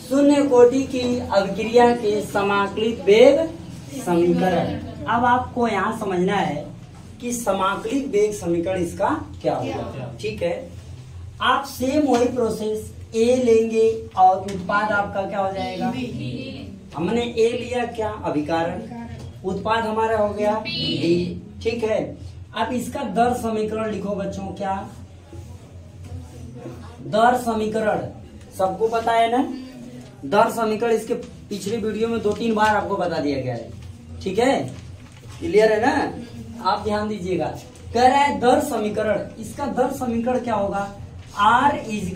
शून्य कोटि की अभिक्रिया के समाकलित वेग समीकरण। अब आपको यहाँ समझना है कि समाकलित वेग समीकरण इसका क्या होगा। ठीक है, आप सेम वही प्रोसेस ए लेंगे और उत्पाद आपका क्या हो जाएगा। हमने ए लिया क्या, अभिकारक, उत्पाद हमारा हो गया बी। ठीक है, अब इसका दर समीकरण लिखो बच्चों। क्या दर समीकरण, सबको पता है ना दर समीकरण। इसके पिछले वीडियो में 2-3 बार आपको बता दिया गया है। ठीक है, क्लियर है ना, आप ध्यान दीजिएगा। कह रहा है दर समीकरण, इसका दर समीकरण क्या होगा, R =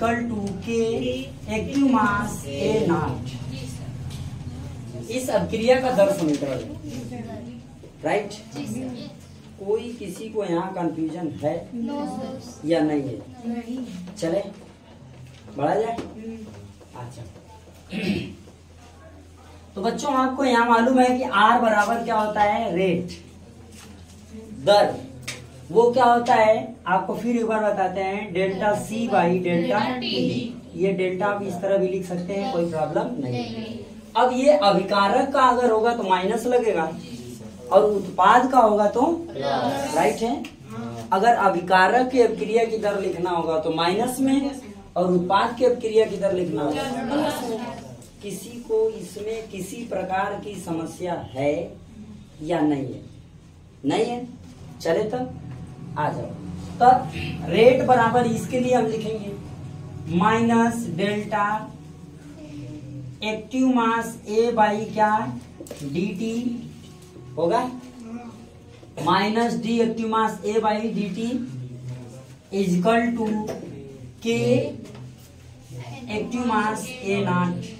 K active mass A0। इस अभिक्रिया का दर समीकरण, राइट। कोई किसी को यहाँ कंफ्यूजन है या नहीं है? चले बढ़ा जाए। अच्छा, तो बच्चों आपको यहाँ मालूम है कि R बराबर क्या होता है, रेट, दर। वो क्या होता है आपको फिर एक बार बताते हैं, delta C by delta T। ये डेल्टा आप इस तरह भी लिख सकते हैं, कोई प्रॉब्लम नहीं। अब ये अभिकारक का अगर होगा तो माइनस लगेगा और उत्पाद का होगा तो राइट है। अगर अभिकारक की अभिक्रिया की दर लिखना होगा तो माइनस में और उत्पाद की अभिक्रिया की दर लिखना होगा। किसी को इसमें किसी प्रकार की समस्या है या नहीं है? नहीं है, चले तब आ जाओ। तब रेट बराबर इसके लिए हम लिखेंगे minus delta active mass A by क्या dt होगा, minus d active mass A by dt is equal to K active mass A0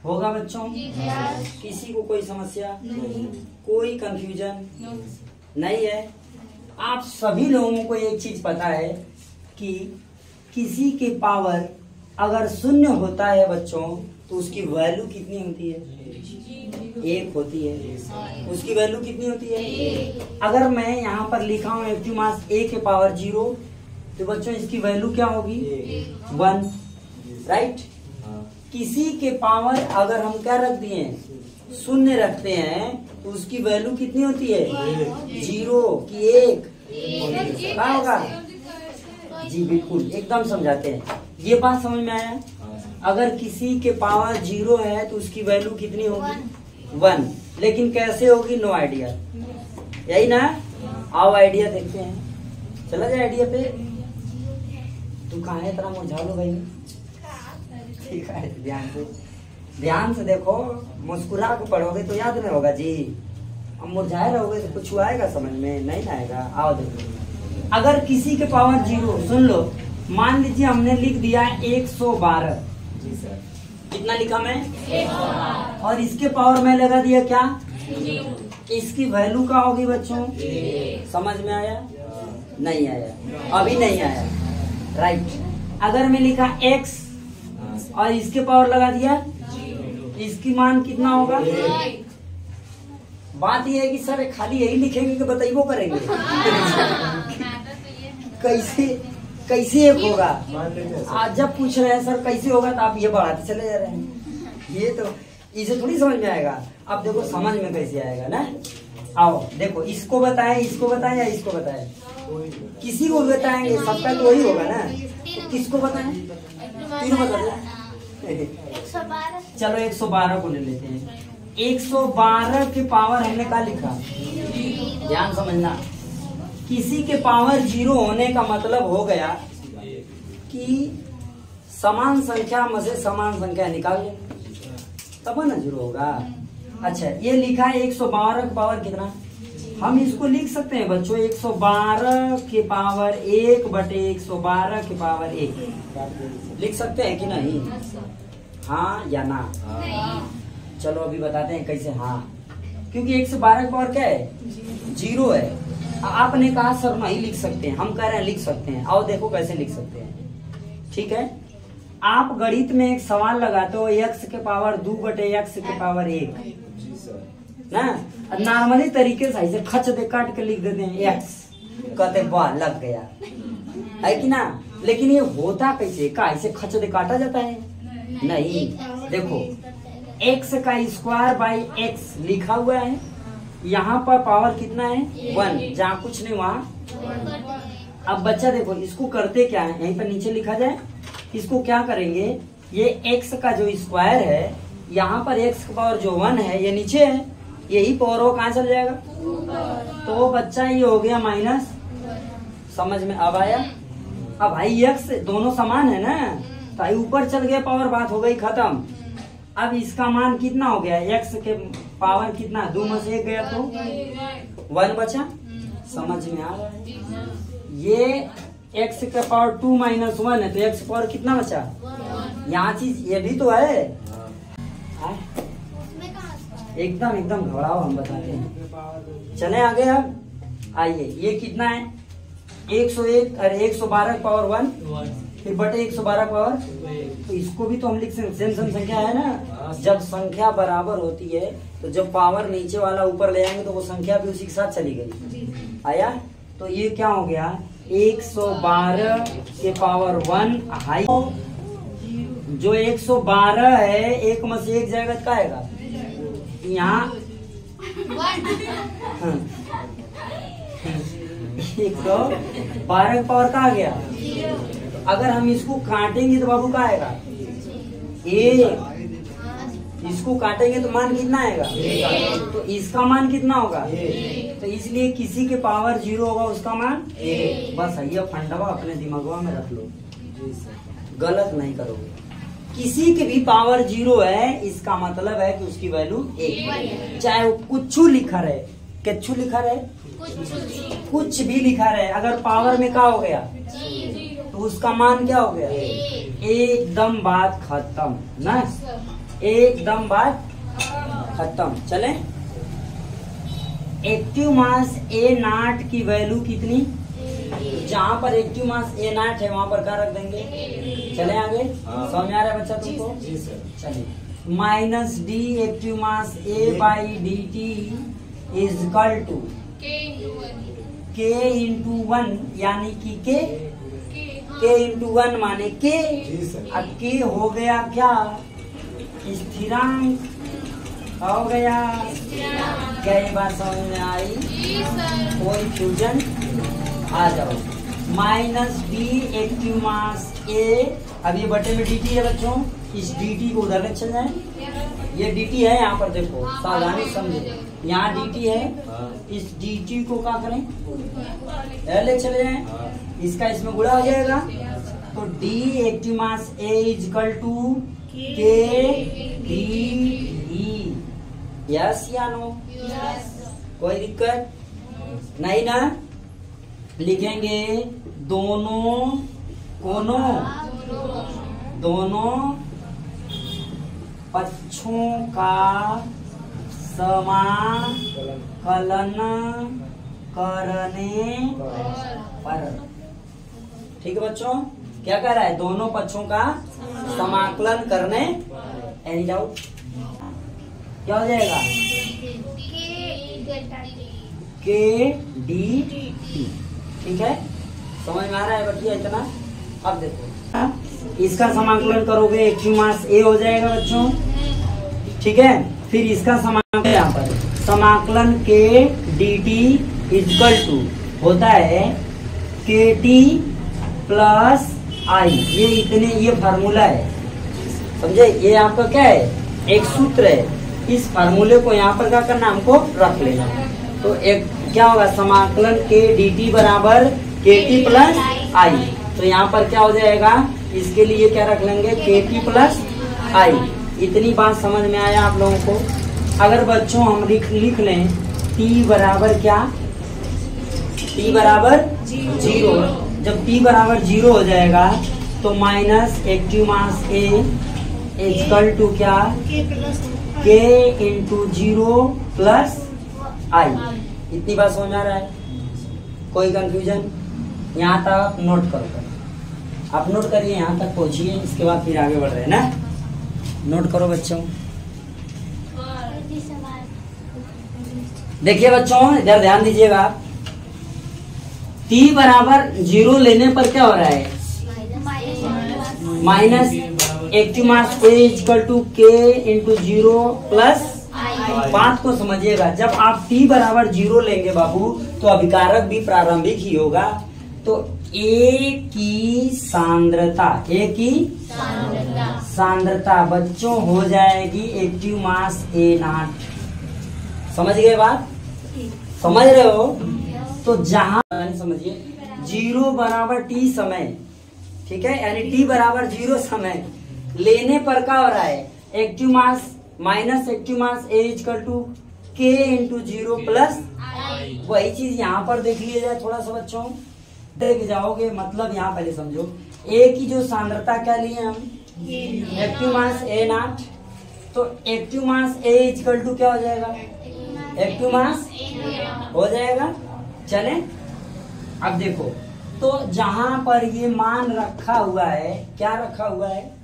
होगा बच्चों। किसी को कोई समस्या, कोई कंफ्यूजन नहीं है? आप सभी लोगों को एक चीज पता है कि किसी के पावर अगर शून्य होता है बच्चों तो उसकी वैल्यू कितनी होती है, 1 होती है। उसकी वैल्यू कितनी होती है? अगर मैं यहाँ पर लिखा हूँ एक्टिव मास A के पावर 0 तो बच्चों इसकी वैल्यू क्या होगी, 1, राइट। किसी के पावर अगर हम क्या रख दिए, शून्य रखते हैं तो उसकी वैल्यू कितनी होती है, 0 की 1, क्या होगा? जी बिल्कुल, एकदम समझाते हैं। ये बात समझ में आया? अगर किसी के पावर 0 है तो उसकी वैल्यू कितनी होगी, 1। लेकिन कैसे होगी, नो आइडिया, यही ना। आओ आइडिया देखते हैं, चला जाए आइडिया पे। तू कहाँ है, तेरा मुरझा लो भाई। ठीक है, ध्यान से देखो, मुस्कुरा के पढ़ोगे तो याद नहीं होगा जी। अब मुरझाए रहोगे तो कुछ आएगा समझ में नहीं आएगा। आओ देखो, अगर किसी के पावर 0, सुन लो, मान लीजिए हमने लिख दिया 112। जी सर, कितना लिखा मैं, 112। और इसके पावर में लगा दिया क्या, 0। इसकी वैल्यू क्या होगी बच्चों, समझ में आया? नहीं आया, अभी नहीं आया, राइट। अगर मैं लिखा x और इसके पावर लगा दिया, इसकी मान कितना होगा? बात यह है कि सर खाली यही लिखेंगे कि बताइए करेंगे कैसे एक होगा? आज जब पूछ रहे हैं सर कैसे होगा तो आप ये बढ़ाते चले जा रहे हैं। ये तो इसे थोड़ी समझ में आएगा। अब देखो समझ में कैसे आएगा ना। आओ देखो, इसको बताएं, इसको बताएं या इसको बताएं? किसी को बताएंगे, सबका तो वही होगा ना। तो किसको बताएं? तीनों बता दो। चलो 112 को ले लेते हैं। 112 के पावर हमने क्या लिखा, ध्यान समझना। किसी के पावर 0 होने का मतलब हो गया कि समान संख्या में से समान संख्या निकाल लें, तब ना 0 होगा। अच्छा, ये लिखा है 112 का पावर कितना, हम इसको लिख सकते हैं बच्चों 112 के पावर 1/112 के पावर 1 लिख सकते हैं कि नहीं? हाँ या ना? चलो अभी बताते हैं कैसे। हाँ, क्योंकि 112 का पावर क्या है, 0 है। आपने कहा सर नहीं लिख सकते हैं, हम कह रहे हैं लिख सकते हैं। आओ देखो कैसे लिख सकते हैं। ठीक है, आप गणित में एक सवाल लगाते हो x के पावर 2/x के पावर 1 ना, नॉर्मली तरीके से ऐसे खच दे काट के लिख देते हैं x, कहते वाह लग गया, है कि ना। लेकिन ये होता कैसे, का ऐसे खच दे काटा जाता है? नहीं, देखो x का स्क्वायर बाई x लिखा हुआ है, यहाँ पर पावर कितना है 1, जहाँ कुछ नहीं वहाँ। अब बच्चा देखो इसको करते क्या है, यहीं पर नीचे लिखा जाए, इसको क्या करेंगे, ये x का जो स्क्वायर है, यहाँ पर x का पावर जो 1 है ये नीचे है, यही पावर वो कहाँ चल जाएगा, तो बच्चा ये हो गया माइनस। समझ में अब आया। अब भाई x दोनों समान है ना, तो भाई ऊपर चल गया पावर, बात हो गई खत्म। अब इसका मान कितना हो गया, x के पावर कितना, 2 में से 1 गया तो 1 बचा। समझ में आ रहा है। ये x का पावर 2 माइनस 1 है, तो x पावर कितना बचा, यहाँ चीज ये भी तो है। एकदम एकदम घबराओ, हम बताते हैं। चले आगे। अब आइए, ये कितना है 101 अरे 112 पावर 1 फिर बटे 112 पावर, तो इसको भी तो हम लिख सकते, सेम संख्या है ना। जब संख्या बराबर होती है तो जब पावर नीचे वाला ऊपर ले आएंगे तो वो संख्या भी उसी के साथ चली गई। आया, तो ये क्या हो गया 112 के पावर 1 हाई। जो 112 है, 1 में से 1 जाएगा तो क्या आएगा, यहाँ 112 पावर का आ गया। अगर हम इसको काटेंगे तो बाबू का आएगा 1, इसको काटेंगे तो मान कितना आएगा, तो इसका मान कितना होगा, तो इसलिए किसी के पावर 0 होगा उसका मान 1। बस ये फंडवा अपने दिमागवा में रख लो, गलत नहीं करोगे। किसी के भी पावर 0 है, इसका मतलब है कि उसकी वैल्यू 1, चाहे वो कुछ लिखा रहे, किच्छु लिखा रहे, कुछ भी लिखा रहे, अगर पावर में क्या हो गया तो उसका मान क्या हो गया, एकदम बात खत्म ना, एकदम बात खत्म। चले, एक्टिव मास A0 की वैल्यू कितनी, जहाँ पर एक्टिव मास A0 है वहाँ पर क्या रख देंगे। चले आगे, समझ आ रहा है बच्चा तुमको। चलिए, minus d active mass A by d t is equal to K into 1, यानी कि K इंटू 1 माने K। अब K हो गया क्या, स्थिरांक हो गया। क्या ये बात समझ में आई, कोई फ्यूजन आ जाओ। Minus d active mass A, अब ये बटे में dt है बच्चों, इस dt को उधर ले चल जाए, ये dt है यहाँ पर, देखो सावधानी समझे, यहाँ dt है, इस dt को क्या करें ले चले जाए, इसका इसमें गुणा हो जाएगा, तो d active mass A is equal to K d. Yes या नो, कोई दिक्कत नहीं ना। लिखेंगे दोनों पक्षों का समाकलन करने पर। ठीक है बच्चों, क्या कह रहा है, दोनों पक्षों का समाकलन करने, एनी डाउट, क्या हो जाएगा के डी टी। ठीक है, समझ में आ रहा है बच्चों इतना। अब देखो इसका समाकलन करोगे, एक्टिव मास A हो जाएगा बच्चों, ठीक है। फिर इसका समाकलन यहाँ पर समाकलन के डी टी इक्वल टू होता है के टी प्लस आई। ये इतने, ये फार्मूला है, समझे, ये आपका क्या है, एक सूत्र है। इस फार्मूले को यहाँ पर क्या करना, हमको रख लेना। तो एक क्या होगा, समाकलन के डी टी बराबर के टी प्लस आई। तो यहाँ पर क्या हो जाएगा, इसके लिए क्या रख लेंगे, के टी प्लस आई। इतनी बात समझ में आया आप लोगों को। अगर बच्चों हम लिख लें t बराबर क्या, t बराबर 0। जब t बराबर 0 हो जाएगा तो minus active mass A equal to क्या, k इंटू 0 प्लस आई। इतनी बात समझ आ रहा है, कोई कंफ्यूजन, यहाँ तक नोट करो, आप नोट करिए, यहाँ तक पहुँचिए, इसके बाद फिर आगे बढ़ रहे हैं ना। नोट करो बच्चों। देखिए बच्चों, इधर ध्यान दीजिएगा, t बराबर 0 लेने पर क्या हो रहा है, minus active mass A equal to K into 0 plus बात को समझिएगा, जब आप t बराबर 0 लेंगे बाबू तो अभिकारक भी प्रारंभिक ही होगा। तो ए की सांद्रता बच्चों हो जाएगी एक्टिव मास ए नॉट। समझ गए बात? समझ रहे हो? तो जहां समझिए 0 बराबर t समय, ठीक है, यानी t बराबर 0 समय लेने पर क्या हो रहा है, active mass minus active mass A equal to K into 0 plus. वही चीज यहाँ पर देख लिया जाए थोड़ा सा बच्चों, देख जाओगे। मतलब यहाँ पहले समझो, ए की जो सांद्रता क्या लिए हम, एक्टिव मास ए नॉट। तो active mass A equal to क्या हो जाएगा, एक्टिव मास हो जाएगा। चले अब देखो, तो जहां पर ये मान रखा हुआ है, क्या रखा हुआ है,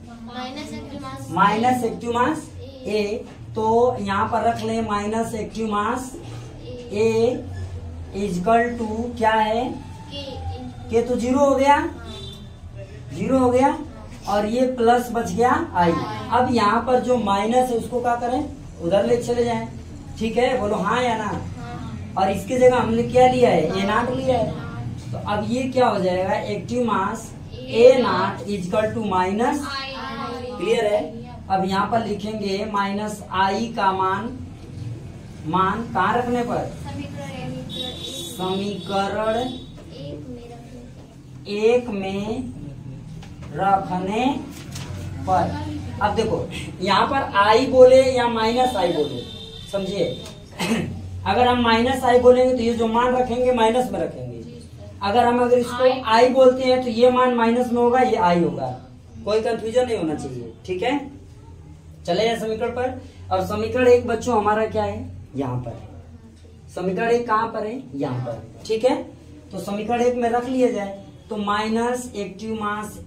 माइनस एक्टिव मास ए, तो यहाँ पर रख ले minus active mass A equal to क्या है, के तो 0 हो गया, 0 हो गया, और ये प्लस बच गया आई। अब यहाँ पर जो माइनस है उसको क्या करें, उधर ले चले जाएं। ठीक है, बोलो हाँ या ना। और इसकी जगह हमने क्या लिया है, ए नॉट लिया है। तो अब ये क्या हो जाएगा, active mass A naught equal to minus, clear है। अब यहाँ पर लिखेंगे माइनस आई का मान कहाँ रखने पर, समीकरण 1 में रखने पर। अब देखो यहाँ पर आई बोले या माइनस आई बोले, समझिए। अगर हम माइनस आई बोलेंगे तो ये जो मान रखेंगे माइनस में रखेंगे। अगर इसको आई बोलते हैं तो ये मान माइनस में होगा, ये आई होगा। कोई कंफ्यूजन नहीं होना चाहिए, ठीक है। चले जाए समीकरण पर। और समीकरण 1 बच्चों हमारा क्या है, यहाँ पर। समीकरण 1 कहाँ पर है, यहाँ पर, ठीक है। तो समीकरण 1 में रख लिया जाए, तो minus active mass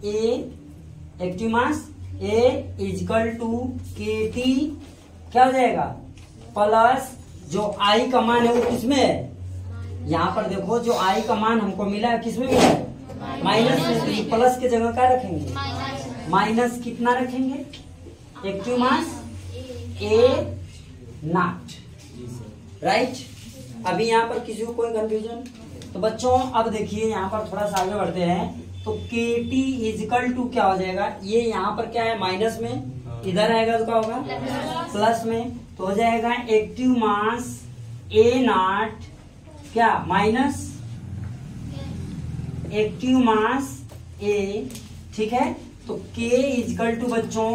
A equal to K T क्या हो जाएगा, प्लस जो आई का मान है वो किसमें है, यहाँ पर देखो जो आई का मान हमको मिला है किसमें मिला है, माइनस में। प्लस की जगह क्या रखेंगे, माइनस कितना रखेंगे, active mass A not, right. अभी यहाँ पर किसी को कोई कंफ्यूजन? तो बच्चों अब देखिए यहाँ पर थोड़ा सा आगे बढ़ते हैं। तो के टी इजिकल टू क्या हो जाएगा, ये यहाँ पर क्या है माइनस में, इधर आएगा तो क्या होगा प्लस में। तो हो जाएगा एक्टिव मास ए नॉट क्या माइनस एक्टिव मास ए, ठीक है। तो के इजिकल टू बच्चों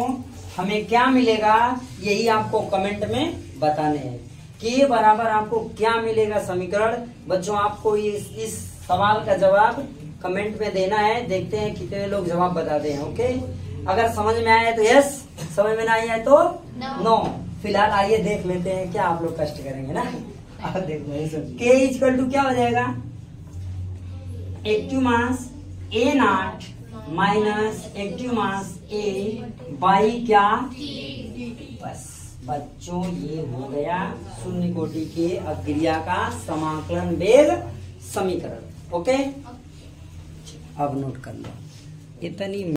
हमें क्या मिलेगा, यही आपको कमेंट में बताने हैं। के बराबर आपको क्या मिलेगा समीकरण। बच्चों आपको इस सवाल का जवाब कमेंट में देना है। देखते हैं कितने लोग जवाब बताते हैं, ओके। अगर समझ में आया तो यस, समझ में ना आया तो नो। फिलहाल आइए देख लेते हैं क्या आप लोग कष्ट करेंगे ना। अब देखो के इक्वल टू क्या हो जाएगा, active mass A not minus active mass A by क्या, बस बच्चों ये हो गया शून्य कोटि के अभिक्रिया का समाकलन वेग समीकरण, ओके। अब नोट कर लो इतनी